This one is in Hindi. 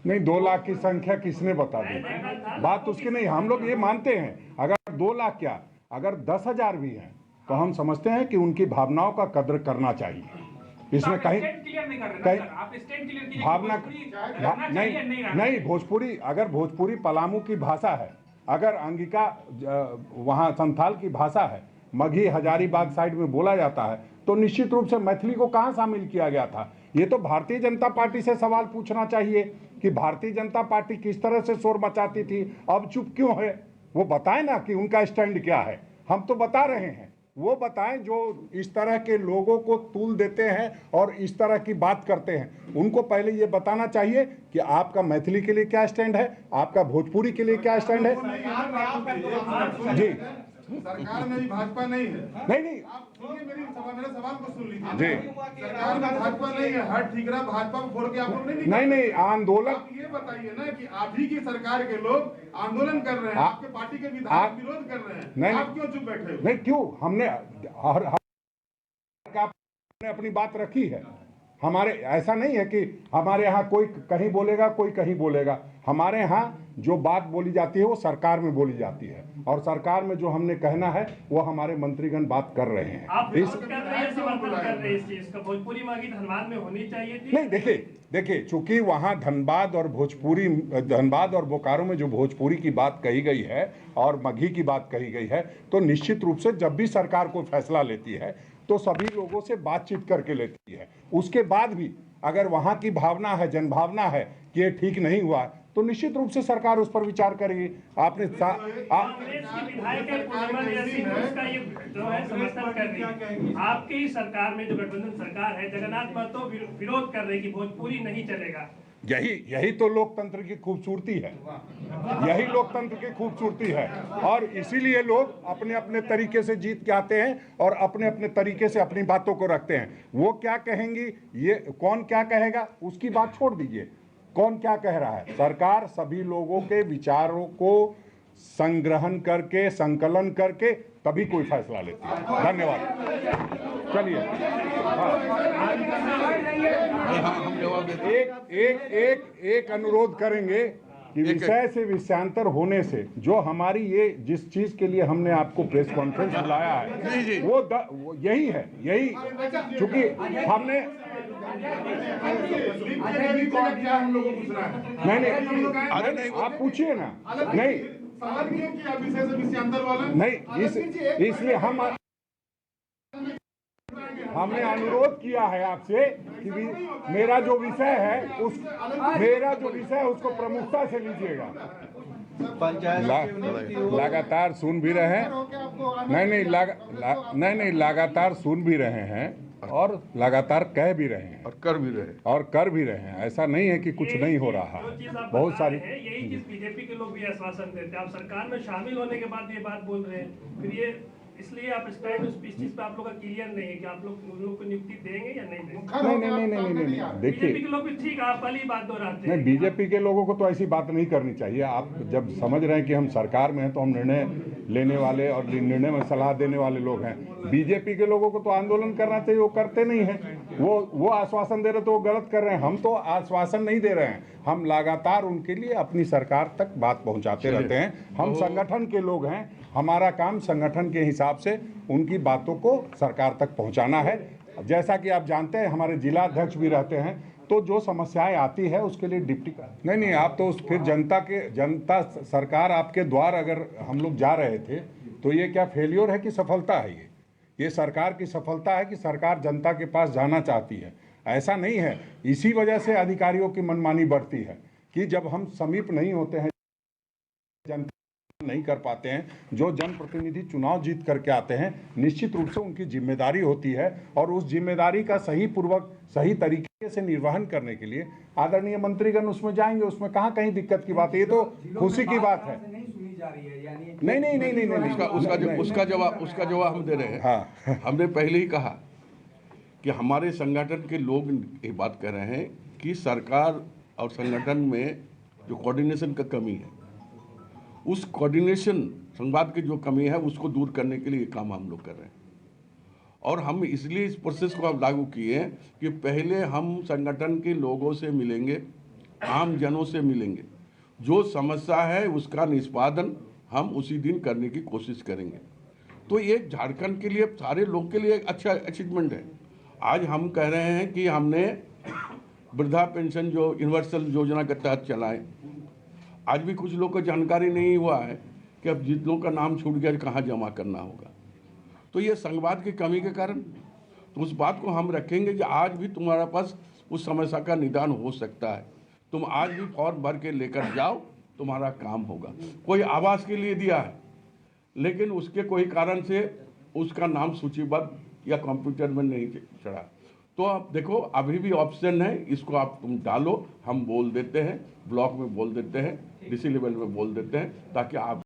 नहीं, 2 लाख की संख्या किसने बता दी? बात उसकी नहीं, हम लोग ये मानते हैं अगर 2 लाख क्या, अगर 10,000 भी हैं तो हम समझते हैं कि उनकी भावनाओं का कद्र करना चाहिए। इसमें कहीं भावना नहीं, भोजपुरी, अगर भोजपुरी पलामू की भाषा है, अगर अंगिका वहाँ संथाल की भाषा है, मगही हजारीबाग साइड में बोला जाता है, तो निश्चित रूप से मैथिली को कहाँ शामिल किया गया था? ये तो भारतीय जनता पार्टी से सवाल पूछना चाहिए कि भारतीय जनता पार्टी किस तरह से शोर मचाती थी, अब चुप क्यों है? वो बताएं ना कि उनका स्टैंड क्या है। हम तो बता रहे हैं, वो बताएं जो इस तरह के लोगों को तूल देते हैं और इस तरह की बात करते हैं। उनको पहले ये बताना चाहिए कि आपका मैथिली के लिए क्या स्टैंड है, आपका भोजपुरी के लिए क्या स्टैंड है। जी, सरकार में भी भाजपा नहीं है। नहीं, आप सुनिए मेरा सवाल को सुन लीजिए जी। सरकार में भाजपा नहीं है, हर ठीकरा भाजपा को छोड़ के आप लोग नहीं नहीं, आंदोलन, आप ये बताइए ना कि आप ही की सरकार के लोग आंदोलन कर रहे हैं, आपके पार्टी के विधायक विरोध कर रहे हैं, नहीं, आप क्यों चुप बैठे हो? नहीं, क्यों? हमने अपनी बात रखी है। हमारे ऐसा नहीं है कि हमारे यहाँ कोई कहीं बोलेगा, कोई कहीं बोलेगा। हमारे यहाँ जो बात बोली जाती है वो सरकार में बोली जाती है, और सरकार में जो हमने कहना है वो हमारे मंत्रीगण बात कर रहे हैं। आप समर्थन कर रहे हैं इस चीज का, भोजपुरी मांगी धनबाद में होनी चाहिए थी। नहीं, देखिए चूंकि वहाँ धनबाद और बोकारो में जो भोजपुरी की बात कही गई है और मगही की बात कही गई है, तो निश्चित रूप से जब भी सरकार कोई फैसला लेती है तो सभी लोगों से बातचीत करके लेती है। उसके बाद भी अगर वहाँ की भावना है, जनभावना है कि ये ठीक नहीं हुआ, तो निश्चित रूप से सरकार उस पर विचार करेगी। आपने कांग्रेस की विधायक उसका ये जो है समर्थन कर रही है। आपकी ही सरकार में जो गठबंधन सरकार है, जगन्नाथ महतो विरोध कर रहे कि भोजपुरी नहीं चलेगा। यही तो लोकतंत्र की खूबसूरती है, यही लोकतंत्र की खूबसूरती है। और इसीलिए लोग अपने अपने तरीके से जीत के आते हैं और अपने अपने तरीके से अपनी बातों को रखते हैं। वो क्या कहेंगी, ये कौन क्या कहेगा, उसकी बात छोड़ दीजिए। कौन क्या कह रहा है, सरकार सभी लोगों के विचारों को संग्रहण करके, संकलन करके तभी कोई फैसला लेती है। धन्यवाद। चलिए, एक अनुरोध करेंगे कि विषय से विषयांतर होने से जो हमारी ये जिस चीज के लिए हमने आपको प्रेस कॉन्फ्रेंस बुलाया है वो यही है, यही चूंकि हमने नहीं, आप पूछिए ना। नहीं, इसलिए हमने अनुरोध किया है आपसे कि मेरा जो विषय है उसको प्रमुखता से लीजिएगा। लगातार सुन भी रहे हैं, नहीं, लगातार सुन भी रहे हैं और लगातार कह भी रहे हैं और कर भी रहे हैं। ऐसा नहीं है कि कुछ नहीं हो रहा है, बहुत सारी। यही चीज बीजेपी के लोग भी आश्वासन देते हैं, आप सरकार में शामिल होने के बाद ये बात बोल रहे हैं, फिर ये इसलिए आप स्टैंड उस चीज पे आप लोग का क्लियर नहीं है कि आप लोग उन लोग को नियुक्ति देंगे या नहीं देंगे। नहीं, देखिए बीजेपी के लोग भी ठीक, आप वाली बात दोहराते हैं। नहीं, बीजेपी के लोगों को तो ऐसी बात नहीं करनी चाहिए। आप जब समझ रहे हैं कि हम सरकार में हैं तो हम निर्णय लेने वाले और निर्णय में सलाह देने वाले लोग हैं। बीजेपी के लोगों को तो आंदोलन करना चाहिए, वो करते नहीं हैं। वो आश्वासन दे रहे तो वो गलत कर रहे हैं। हम तो आश्वासन नहीं दे रहे हैं, हम लगातार उनके लिए अपनी सरकार तक बात पहुंचाते रहते हैं। हम संगठन के लोग हैं, हमारा काम संगठन के हिसाब से उनकी बातों को सरकार तक पहुंचाना है। जैसा कि आप जानते हैं हमारे जिला अध्यक्ष भी रहते हैं, तो जो समस्याएं आती है उसके लिए डिप्टी नहीं, आप तो फिर जनता सरकार आपके द्वार अगर हम लोग जा रहे थे तो ये क्या फेल्योर है कि सफलता है? ये सरकार की सफलता है कि सरकार जनता के पास जाना चाहती है। ऐसा नहीं है, इसी वजह से अधिकारियों की मनमानी बढ़ती है कि जब हम समीप नहीं होते हैं, जनता नहीं कर पाते हैं। जो जनप्रतिनिधि चुनाव जीत करके आते हैं, निश्चित रूप से उनकी जिम्मेदारी होती है और उस जिम्मेदारी का सही तरीके से निर्वहन करने के लिए आदरणीय मंत्रीगण उसमें जाएंगे। उसमें कहाँ कहीं दिक्कत की बात है, ये तो खुशी की बात है। नहीं, उसका जवाब हम दे रहे हैं। हाँ, हमने पहले ही कहा कि हमारे संगठन के लोग ये बात कर रहे हैं कि सरकार और संगठन में जो कोऑर्डिनेशन का कमी है, उस कोऑर्डिनेशन संवाद की जो कमी है उसको दूर करने के लिए काम हम लोग कर रहे हैं। और हम इसलिए इस प्रोसेस को अब लागू किए हैं कि पहले हम संगठन के लोगों से मिलेंगे, आम जनों से मिलेंगे, जो समस्या है उसका निष्पादन हम उसी दिन करने की कोशिश करेंगे। तो ये झारखंड के लिए, सारे लोग के लिए एक अच्छा अचीवमेंट है। आज हम कह रहे हैं कि हमने वृद्धा पेंशन जो यूनिवर्सल योजना के तहत चलाए, आज भी कुछ लोग को जानकारी नहीं हुआ है कि अब जिन लोगों का नाम छूट गया कहाँ जमा करना होगा। तो ये संवाद की कमी के कारण तो उस बात को हम रखेंगे कि आज भी तुम्हारे पास उस समस्या का निदान हो सकता है। तुम आज भी फॉर्म भर के लेकर जाओ, तुम्हारा काम होगा। कोई आवास के लिए दिया है, लेकिन उसके कोई कारण से उसका नाम सूचीबद्ध या कंप्यूटर में नहीं चढ़ा, तो आप देखो अभी भी ऑप्शन है, इसको आप तुम डालो, हम बोल देते हैं, ब्लॉक में बोल देते हैं, डीसी लेवल में बोल देते हैं, ताकि आप